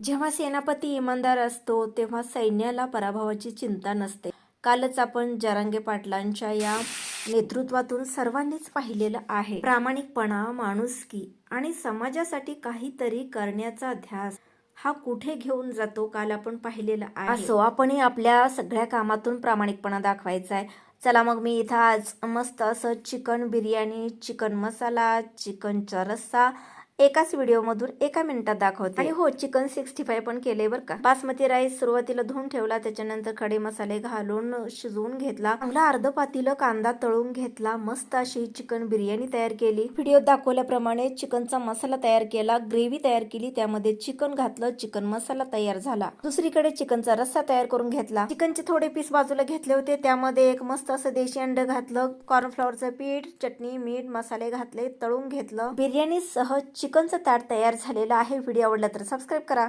जेव्हा सेनापती इमानदार असतो तेव्हा सैन्याला पराभवाची चिंता नसते. कालच आपण जरांगे पाटलांच्या या नेतृत्वातून सर्वांनीच पाहिलेलं आहे. प्रामाणिकपणा, माणुसकी आणि समाजासाठी काहीतरी करण्याचा ध्यास हा कुठे घेऊन जातो काल आपण पाहिलेलं आहे. असो, आपणही आपल्या सगळ्या कामातून प्रामाणिकपणा दाखवायचा आहे. चला मग मी इथं आज मस्त असं चिकन बिर्याणी, चिकन मसाला, चिकनचा रस्सा एकाच व्हिडिओमधून एका मिनिटात दाखवते. आणि हो, चिकन 65 पण केले बरं का. बासमती राईस सुरुवातीला धुवून ठेवला, त्याच्यानंतर खडे मसाले घालून शिजवून घेतला. चांगला अर्ध पातीला कांदा तळून घेतला. मस्त अशी चिकन बिर्याणी तयार केली. व्हिडिओ दाखवल्याप्रमाणे चिकनचा मसाला तयार केला, ग्रेव्ही तयार केली, त्यामध्ये चिकन घातलं, चिकन मसाला तयार झाला. दुसरीकडे चिकनचा रस्सा तयार करून घेतला. चिकनचे थोडे पीस बाजूला घेतले होते, त्यामध्ये एक मस्त असं देशी अंड घातलं, कॉर्नफ्लॉवरचं पीठ, चटणी, मीठ, मसाले घातले, तळून घेतलं. बिर्याणी सह चिकनचं ताट तयार झालेलं आहे. व्हिडिओ आवडला तर सबस्क्राईब करा.